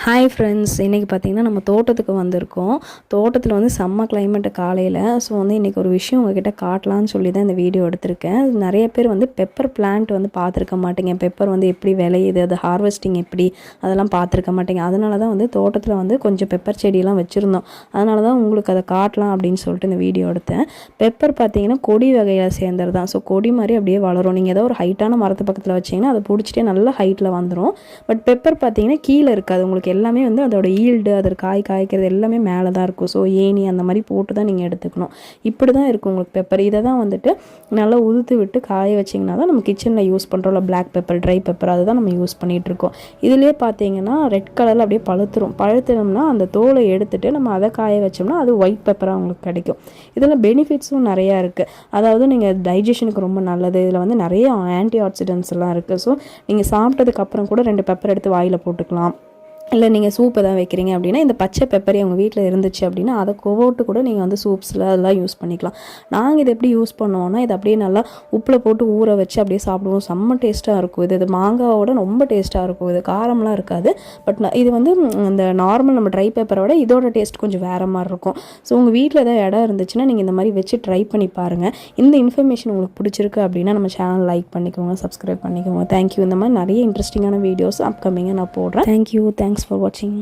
Hi friends, இன்றைக்கி பார்த்திங்கன்னா நம்ம தோட்டத்துக்கு வந்திருக்கோம். தோட்டத்தில் வந்து செம்ம கிளைமேட்டு காலையில். ஸோ வந்து இன்றைக்கி ஒரு விஷயம் உங்ககிட்ட காட்டலான்னு சொல்லி தான் இந்த வீடியோ எடுத்திருக்கேன். நிறைய பேர் வந்து பெப்பர் பிளான்ட் வந்து பார்த்துருக்க மாட்டீங்க. பெப்பர் வந்து எப்படி விளையுது, அது ஹார்வெஸ்டிங் எப்படி, அதெல்லாம் பார்த்துருக்க மாட்டீங்க. அதனால தான் வந்து தோட்டத்தில் வந்து கொஞ்சம் பெப்பர் செடியெல்லாம் வச்சுருந்தோம். அதனால தான் உங்களுக்கு அதை காட்டலாம் அப்படின்னு சொல்லிட்டு இந்த வீடியோ எடுத்தேன். பெப்பர் பார்த்திங்கன்னா கொடி வகையை சேர்ந்தது தான். ஸோ கொடி மாதிரி அப்படியே வளரும். நீங்கள் ஏதோ ஒரு ஹைட்டான மரத்து பக்கத்தில் வச்சிங்கன்னா அதை பிடிச்சிட்டே நல்லா ஹைட்டில் வந்துடும். பட் பெப்பர் பார்த்திங்கன்னா கீழே இருக்காது. உங்களுக்கு எல்லாமே வந்து அதோட ஈல்டு, அதோட காய்க்கிறது எல்லாமே மேலே தான் இருக்கும். ஸோ ஏணி அந்த மாதிரி போட்டு தான் நீங்கள் எடுத்துக்கணும். இப்படி தான் இருக்கும் உங்களுக்கு பெப்பர். இதை தான் வந்துட்டு நல்லா உதுத்து விட்டு காய வச்சிங்கன்னா தான் நம்ம கிச்சனில் யூஸ் பண்ணுறோம்ல பிளாக் பெப்பர், ட்ரை பெப்பர், அதுதான் நம்ம யூஸ் பண்ணிகிட்ருக்கோம். இதுலேயே பார்த்தீங்கன்னா ரெட் கலரில் அப்படியே பழுத்துனோம்னா அந்த தோலை எடுத்துகிட்டு நம்ம அதை காய வச்சோம்னா அது ஒயிட் பெப்பராக உங்களுக்கு கிடைக்கும். இதில் பெனிஃபிட்ஸும் நிறையா இருக்குது. அதாவது நீங்கள் டைஜஷனுக்கு ரொம்ப நல்லது. இதில் வந்து நிறைய ஆன்டி ஆக்சிடென்ட்ஸ் எல்லாம் இருக்குது. ஸோ நீங்கள் சாப்பிட்டதுக்கப்புறம் கூட 2 பெப்பர் எடுத்து வாயில் போட்டுக்கலாம். இல்லை நீங்கள் சூப் எதாவது வைக்கிறீங்க அப்படின்னா இந்த பச்சை பெப்பரே உங்கள் வீட்டில் இருந்துச்சு அப்படின்னா அதை கோவோட்டு கூட நீங்கள் வந்து சூப்ஸில் அதெல்லாம் யூஸ் பண்ணிக்கலாம். நாங்கள் இதை எப்படி யூஸ் பண்ணுவோன்னா இதை அப்படியே நல்லா உப்பில் போட்டு ஊற வச்சு அப்படியே சாப்பிடுவோம். செம்ம டேஸ்ட்டாக இருக்கும். இது மாங்காவோட ரொம்ப டேஸ்ட்டாக இருக்கும். இது காரம்லாம் இருக்காது. பட் இது வந்து இந்த நார்மல் நம்ம ட்ரை பெப்பரோட இதோட டேஸ்ட் கொஞ்சம் வேறு மாதிரி இருக்கும். ஸோ உங்கள் வீட்டில் ஏதாவது இடம் இருந்துச்சுன்னா நீங்கள் இந்த மாதிரி வச்சு ட்ரை பண்ணி பாருங்கள். இந்த இன்ஃபர்மேஷன் உங்களுக்கு பிடிச்சிருக்கு அப்படின்னா நம்ம சேனல் லைக் பண்ணிக்கோங்க, சப்ஸ்கிரைப் பண்ணிக்கோங்க. தேங்க்யூ. இந்த மாதிரி நிறைய இன்ட்ரெஸ்டிங்கான வீடியோஸ் அப்கமிங்காக நான் போடுறேன். தேங்க்யூ. Thanks for watching.